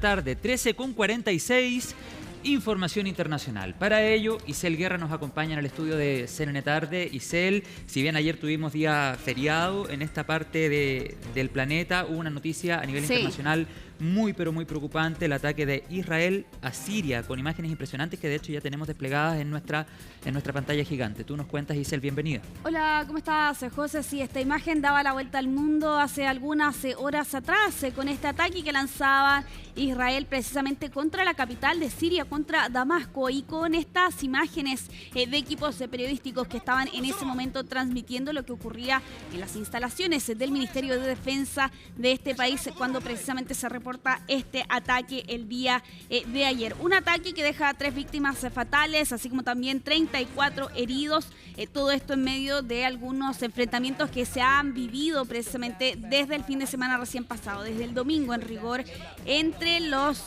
Tarde, 13:46, información internacional. Para ello, Isel Guerra nos acompaña en el estudio de CNN Tarde. Isel, si bien ayer tuvimos día feriado, en esta parte del planeta hubo una noticia a nivel internacional muy pero muy preocupante: el ataque de Israel a Siria, con imágenes impresionantes que de hecho ya tenemos desplegadas en nuestra pantalla gigante. Tú nos cuentas, Isel, bienvenida. Hola, ¿cómo estás, José? Sí, esta imagen daba la vuelta al mundo hace algunas horas atrás con este ataque que lanzaba Israel precisamente contra la capital de Siria, contra Damasco, y con estas imágenes de equipos periodísticos que estaban en ese momento transmitiendo lo que ocurría en las instalaciones del Ministerio de Defensa de este país cuando precisamente se reporta este ataque el día de ayer. Un ataque que deja 3 víctimas fatales, así como también 34 heridos. Todo esto en medio de algunos enfrentamientos que se han vivido precisamente desde el fin de semana recién pasado, desde el domingo en rigor, entre los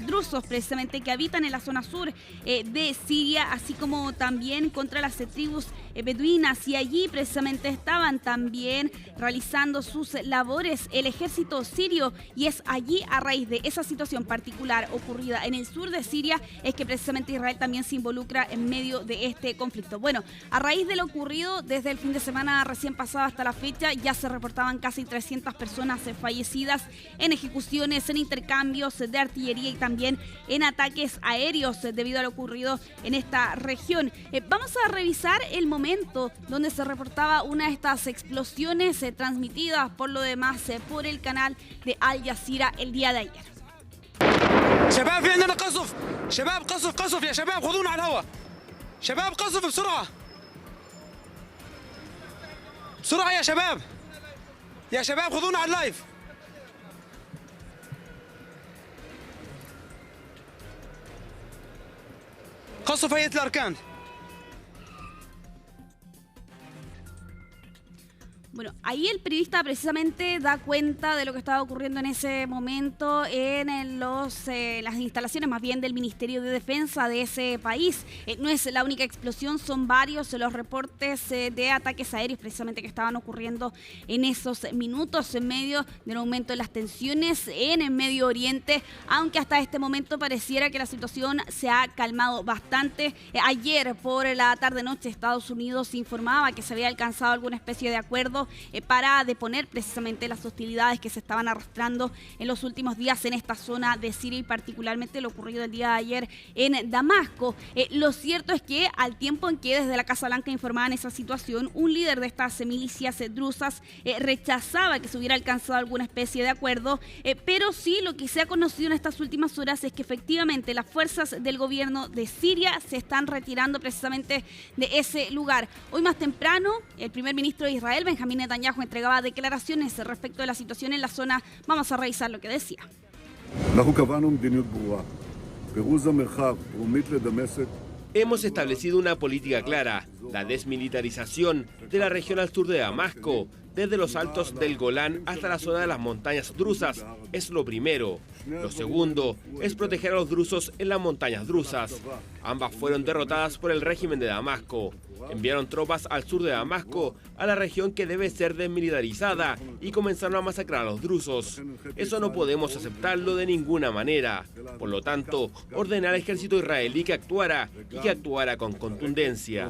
drusos precisamente que habitan en la zona sur de Siria, así como también contra las tribus beduinas, y allí precisamente estaban también realizando sus labores el ejército sirio, y es allí, a raíz de esa situación particular ocurrida en el sur de Siria, es que precisamente Israel también se involucra en medio de este conflicto. Bueno, a raíz de lo ocurrido desde el fin de semana recién pasado hasta la fecha, ya se reportaban casi 300 personas fallecidas en ejecuciones, en intercambios de artillería y también en ataques aéreos debido a lo ocurrido en esta región. Vamos a revisar el momento donde se reportaba una de estas explosiones transmitidas por lo demás por el canal de Al Jazeera el día de ayer. شباب في عندنا قصف، شباب قصف يا شباب، خذونا على الهواء، شباب قصف بسرعة بسرعة يا شباب خذونا على اللايف. قصف هيئة الأركان. Bueno, ahí el periodista precisamente da cuenta de lo que estaba ocurriendo en ese momento en las instalaciones más bien del Ministerio de Defensa de ese país. No es la única explosión, son varios los reportes de ataques aéreos precisamente que estaban ocurriendo en esos minutos en medio del aumento de las tensiones en el Medio Oriente, aunque hasta este momento pareciera que la situación se ha calmado bastante. Ayer por la tarde-noche Estados Unidos informaba que se había alcanzado alguna especie de acuerdo para deponer precisamente las hostilidades que se estaban arrastrando en los últimos días en esta zona de Siria, y particularmente lo ocurrido el día de ayer en Damasco. Lo cierto es que al tiempo en que desde la Casa Blanca informaban esa situación, un líder de estas milicias drusas rechazaba que se hubiera alcanzado alguna especie de acuerdo, pero sí lo que se ha conocido en estas últimas horas es que efectivamente las fuerzas del gobierno de Siria se están retirando precisamente de ese lugar. Hoy más temprano, el primer ministro de Israel, Benjamín Netanyahu, entregaba declaraciones respecto de la situación en la zona. Vamos a revisar lo que decía. Hemos establecido una política clara: la desmilitarización de la región al sur de Damasco, desde los altos del Golán hasta la zona de las montañas drusas, es lo primero. Lo segundo es proteger a los drusos en las montañas drusas. Ambas fueron derrotadas por el régimen de Damasco. Enviaron tropas al sur de Damasco, a la región que debe ser desmilitarizada, y comenzaron a masacrar a los drusos. Eso no podemos aceptarlo de ninguna manera. Por lo tanto, ordené al ejército israelí que actuara, y que actuara con contundencia.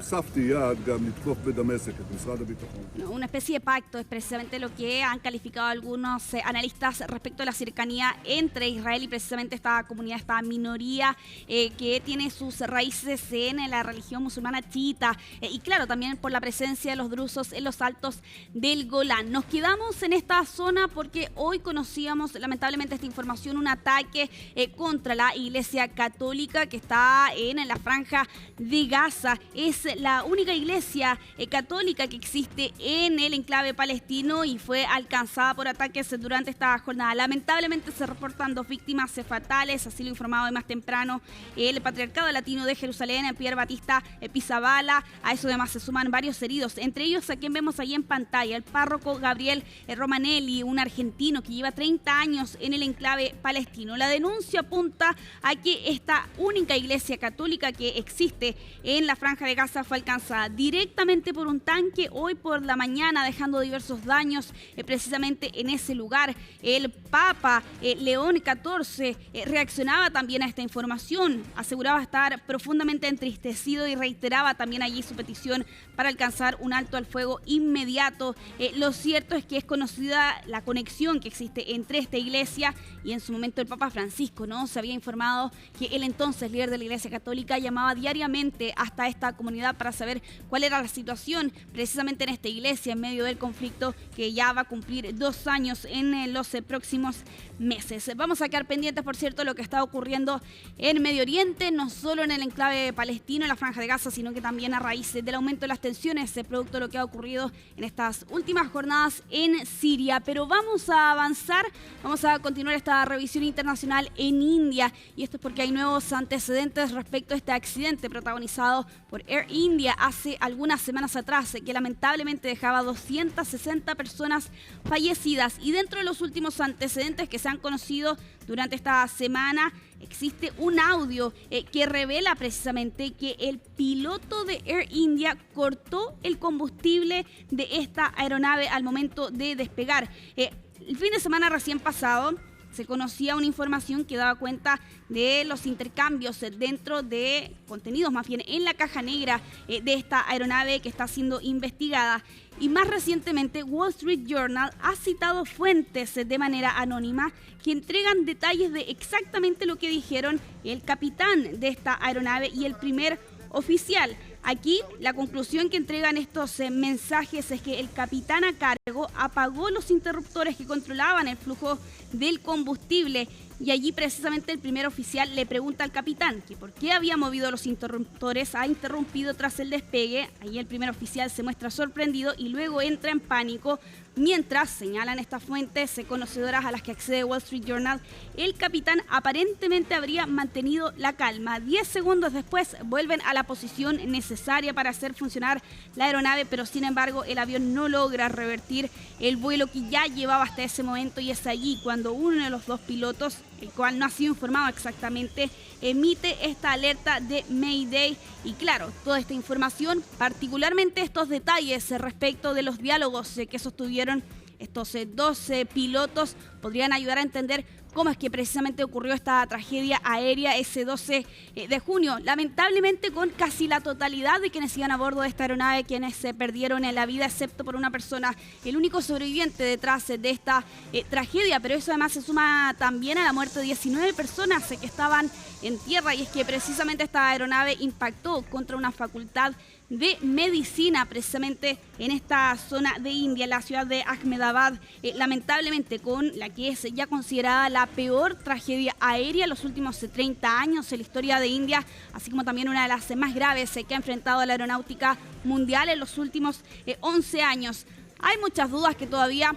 Una especie de pacto es precisamente lo que han calificado algunos analistas respecto a la cercanía entre Israel y precisamente esta comunidad, esta minoría que tiene sus raíces en la religión musulmana chiita, y claro, también por la presencia de los drusos en los altos del Golán. Nos quedamos en esta zona porque hoy conocíamos lamentablemente esta información: un ataque contra la Iglesia Católica que está en la franja de Gaza. Es la única iglesia católica que existe en el enclave palestino y fue alcanzada por ataques durante esta jornada. Lamentablemente se reportan 2 víctimas fatales, así lo informaba hoy más temprano el Patriarcado Latino de Jerusalén, Pierre Batista Pizzaballa. A eso además se suman varios heridos, entre ellos a quien vemos ahí en pantalla, el párroco Gabriel Romanelli, un argentino que lleva 30 años en el enclave palestino. La denuncia apunta a que esta única iglesia católica que existe en la Franja de Gaza fue alcanzada directamente por un tanque hoy por la mañana, dejando diversos daños precisamente en ese lugar. El Papa León XIV reaccionaba también a esta información, aseguraba estar profundamente entristecido y reiteraba también allí su petición para alcanzar un alto al fuego inmediato. Lo cierto es que es conocida la conexión que existe entre esta iglesia y en su momento el Papa Francisco, ¿no? Se había informado que el entonces líder de la Iglesia Católica llamaba diariamente hasta esta comunidad para saber cuál era la situación precisamente en esta iglesia en medio del conflicto que ya va a cumplir 2 años en los próximos meses. Vamos a quedar pendientes, por cierto, de lo que está ocurriendo en Medio Oriente, no solo en el enclave palestino, en la Franja de Gaza, sino que también a raíz del aumento de las tensiones, producto de lo que ha ocurrido en estas últimas jornadas en Siria. Pero vamos a avanzar, vamos a continuar esta revisión internacional en India, y esto es porque hay nuevos antecedentes respecto a este accidente protagonizado por Air India hace algunas semanas atrás, que lamentablemente dejaba 260 personas fallecidas. Y dentro de los últimos antecedentes que se han conocido durante esta semana, existe un audio que revela precisamente que el piloto de Air India cortó el combustible de esta aeronave al momento de despegar. El fin de semana recién pasado se conocía una información que daba cuenta de los intercambios dentro de contenidos, más bien en la caja negra de esta aeronave que está siendo investigada. Y más recientemente, Wall Street Journal ha citado fuentes de manera anónima que entregan detalles de exactamente lo que dijeron el capitán de esta aeronave y el primer oficial. Aquí la conclusión que entregan estos mensajes es que el capitán a cargo apagó los interruptores que controlaban el flujo del combustible, y allí precisamente el primer oficial le pregunta al capitán que por qué había movido los interruptores, ha interrumpido tras el despegue. Ahí el primer oficial se muestra sorprendido y luego entra en pánico. Mientras, señalan estas fuentes conocedoras a las que accede Wall Street Journal, el capitán aparentemente habría mantenido la calma. 10 segundos después vuelven a la posición necesaria para hacer funcionar la aeronave, pero sin embargo el avión no logra revertir el vuelo que ya llevaba hasta ese momento, y es allí cuando uno de los dos pilotos, el cual no ha sido informado exactamente, emite esta alerta de Mayday. Y claro, toda esta información, particularmente estos detalles respecto de los diálogos que sostuvieron estos 12 pilotos, podrían ayudar a entender cómo es que precisamente ocurrió esta tragedia aérea ese 12 de junio. Lamentablemente, con casi la totalidad de quienes iban a bordo de esta aeronave, quienes se perdieron en la vida, excepto por una persona, el único sobreviviente detrás de esta tragedia. Pero eso además se suma también a la muerte de 19 personas que estaban en tierra, y es que precisamente esta aeronave impactó contra una facultad de medicina precisamente en esta zona de India, en la ciudad de Ahmedabad, lamentablemente con la que es ya considerada la peor tragedia aérea en los últimos 30 años en la historia de India, así como también una de las más graves que ha enfrentado la aeronáutica mundial en los últimos 11 años. Hay muchas dudas que todavía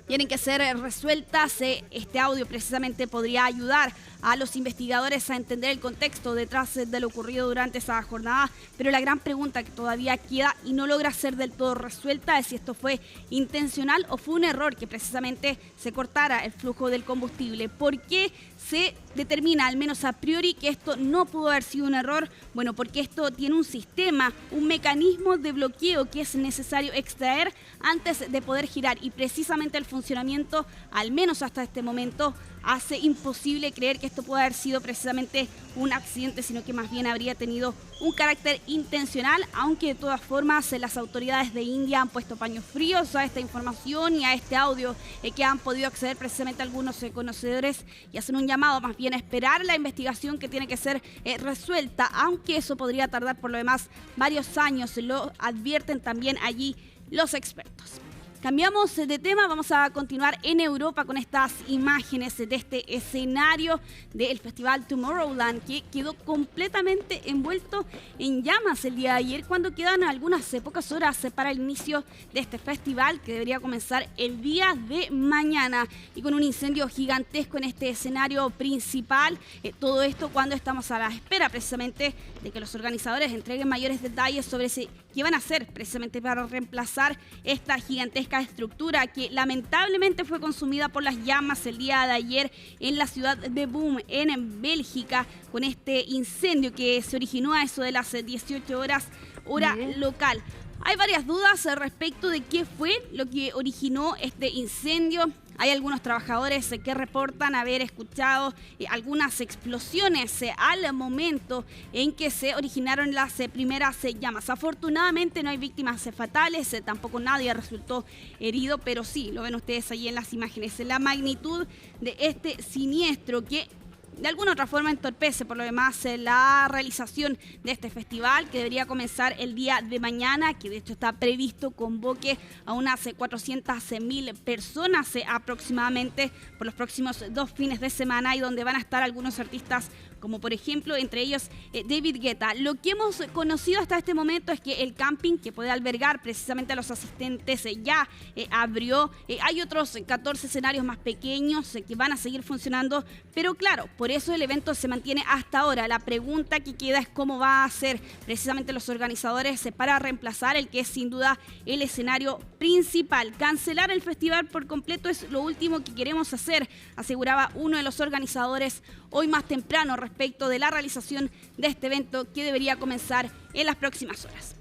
tienen que ser resueltas. Este audio precisamente podría ayudar a los investigadores a entender el contexto detrás de lo ocurrido durante esa jornada, pero la gran pregunta que todavía queda y no logra ser del todo resuelta es si esto fue intencional o fue un error que precisamente se cortara el flujo del combustible. ¿Por qué se determina, al menos a priori, que esto no pudo haber sido un error? Bueno, porque esto tiene un sistema, un mecanismo de bloqueo que es necesario extraer antes de poder girar, y precisamente el funcionamiento, al menos hasta este momento, hace imposible creer que esto pueda haber sido precisamente un accidente, sino que más bien habría tenido un carácter intencional, aunque de todas formas las autoridades de India han puesto paños fríos a esta información y a este audio que han podido acceder precisamente algunos conocedores, y hacen un llamado más bien a esperar la investigación que tiene que ser resuelta, aunque eso podría tardar por lo demás varios años, lo advierten también allí los expertos. Cambiamos de tema, vamos a continuar en Europa con estas imágenes de este escenario del Festival Tomorrowland, que quedó completamente envuelto en llamas el día de ayer, cuando quedan algunas pocas horas para el inicio de este festival, que debería comenzar el día de mañana, y con un incendio gigantesco en este escenario principal. Todo esto cuando estamos a la espera precisamente de que los organizadores entreguen mayores detalles sobre qué van a hacer precisamente para reemplazar esta gigantesca estructura que lamentablemente fue consumida por las llamas el día de ayer en la ciudad de Boom, en Bélgica, con este incendio que se originó a eso de las 18 horas, hora local. Hay varias dudas respecto de qué fue lo que originó este incendio. Hay algunos trabajadores que reportan haber escuchado algunas explosiones al momento en que se originaron las primeras llamas. Afortunadamente no hay víctimas fatales, tampoco nadie resultó herido, pero sí, lo ven ustedes ahí en las imágenes, la magnitud de este siniestro que de alguna otra forma entorpece por lo demás la realización de este festival, que debería comenzar el día de mañana, que de hecho está previsto convoque a unas 400.000 personas aproximadamente por los próximos 2 fines de semana, y donde van a estar algunos artistas como por ejemplo entre ellos David Guetta. Lo que hemos conocido hasta este momento es que el camping que puede albergar precisamente a los asistentes ya abrió. Hay otros 14 escenarios más pequeños que van a seguir funcionando, pero claro, por eso el evento se mantiene hasta ahora. La pregunta que queda es cómo va a hacer precisamente los organizadores para reemplazar el que es sin duda el escenario principal. Cancelar el festival por completo es lo último que queremos hacer, aseguraba uno de los organizadores hoy más temprano respecto de la realización de este evento que debería comenzar en las próximas horas.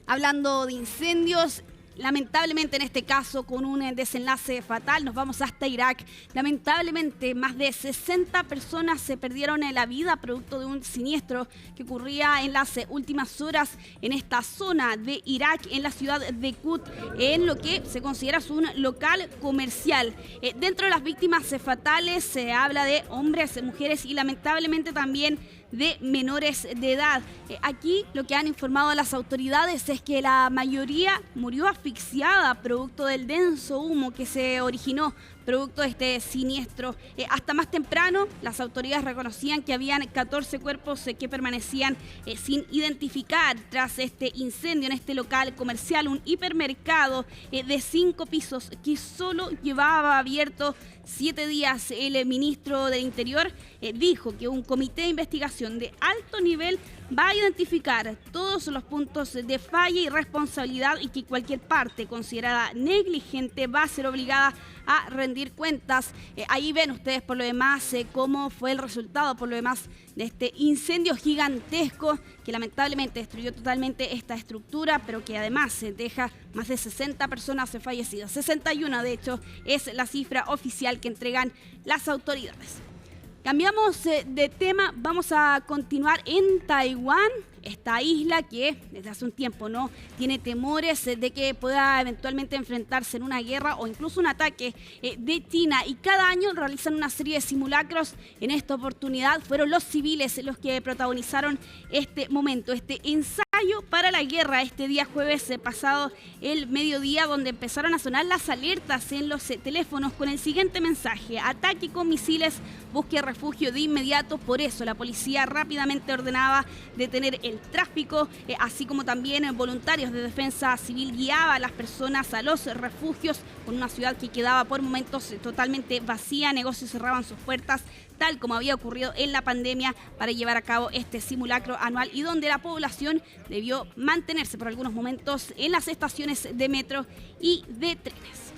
Hablando de incendios, lamentablemente en este caso con un desenlace fatal, nos vamos hasta Irak. Lamentablemente más de 60 personas se perdieron la vida producto de un siniestro que ocurría en las últimas horas en esta zona de Irak, en la ciudad de Kut, en lo que se considera un local comercial. Dentro de las víctimas fatales se habla de hombres, mujeres y lamentablemente también de menores de edad. Aquí lo que han informado las autoridades es que la mayoría murió asfixiada producto del denso humo que se originó producto de este siniestro. Hasta más temprano, las autoridades reconocían que habían 14 cuerpos que permanecían sin identificar tras este incendio en este local comercial, un hipermercado de 5 pisos que solo llevaba abierto 7 días. El ministro del Interior dijo que un comité de investigación de alto nivel va a identificar todos los puntos de falla y responsabilidad, y que cualquier parte considerada negligente va a ser obligada a rendir cuentas. Ahí ven ustedes por lo demás cómo fue el resultado por lo demás de este incendio gigantesco que lamentablemente destruyó totalmente esta estructura, pero que además deja más de 60 personas fallecidas. 61 de hecho es la cifra oficial que entregan las autoridades. Cambiamos de tema, vamos a continuar en Taiwán, esta isla que desde hace un tiempo no tiene temores de que pueda eventualmente enfrentarse en una guerra o incluso un ataque de China, y cada año realizan una serie de simulacros. En esta oportunidad fueron los civiles los que protagonizaron este momento, este ensayo para la guerra, este día jueves pasado el mediodía, donde empezaron a sonar las alertas en los teléfonos con el siguiente mensaje: ataque con misiles, busque refugio de inmediato. Por eso la policía rápidamente ordenaba detener el tráfico, así como también voluntarios de defensa civil guiaba a las personas a los refugios, con una ciudad que quedaba por momentos totalmente vacía, negocios cerraban sus puertas, tal como había ocurrido en la pandemia, para llevar a cabo este simulacro anual, y donde la población debió mantenerse por algunos momentos en las estaciones de metro y de trenes.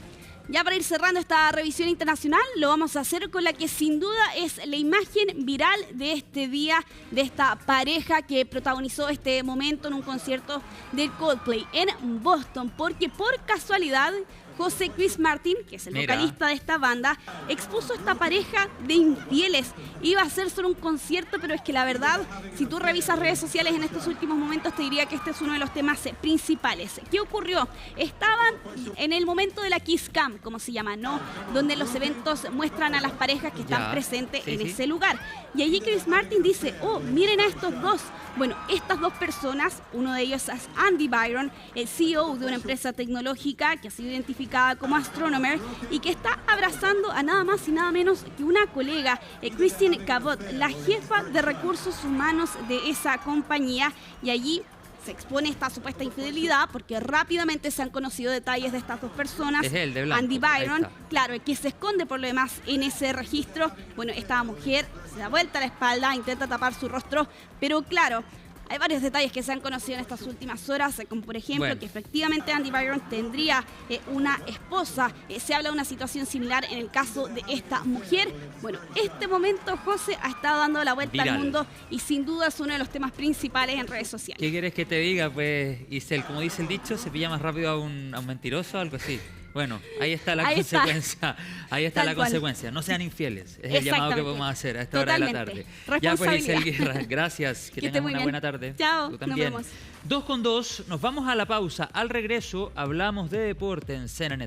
Ya para ir cerrando esta revisión internacional, lo vamos a hacer con la que sin duda es la imagen viral de este día, de esta pareja que protagonizó este momento en un concierto de Coldplay en Boston, porque por casualidad José Chris Martin, que es el Mira. vocalista de esta banda, expuso esta pareja de infieles. Iba a ser solo un concierto, pero es que la verdad, si tú revisas redes sociales en estos últimos momentos, te diría que este es uno de los temas principales. ¿Qué ocurrió? Estaban en el momento de la Kiss Cam, como se llama, ¿no? Donde los eventos muestran a las parejas que están Ya. presentes Sí, en sí. ese lugar. Y allí Chris Martin dice, oh, miren a estos dos. Bueno, estas dos personas, uno de ellos es Andy Byron, el CEO de una empresa tecnológica que ha sido identificada como Astronomer y que está abrazando a nada más y nada menos que una colega, Christine Cabot, la jefa de recursos humanos de esa compañía. Y allí se expone esta supuesta infidelidad porque rápidamente se han conocido detalles de estas dos personas. Es él, de blanco. Andy Ahí Byron, está. claro, el que se esconde por lo demás en ese registro. Bueno, esta mujer se da vuelta a la espalda, intenta tapar su rostro, pero claro, hay varios detalles que se han conocido en estas últimas horas, como por ejemplo Bueno. que efectivamente Andy Byron tendría una esposa. Se habla de una situación similar en el caso de esta mujer. Bueno, este momento José ha estado dando la vuelta Viral. al mundo y sin duda es uno de los temas principales en redes sociales. ¿Qué quieres que te diga? Pues, Isel, como dice el dicho, se pilla más rápido a un mentiroso, algo así. Bueno, ahí está la Ahí está. consecuencia. Ahí está Tal la cual. consecuencia. No sean infieles. Es el llamado que Exactamente. podemos hacer a esta hora de la Totalmente. tarde. Ya pues, Isel Responsabilidad. Guerra, gracias. Que Que esté tengas muy una bien. buena tarde. Chao, Tú nos también. vemos. 2:02, nos vamos a la pausa. Al regreso hablamos de deporte en CNN.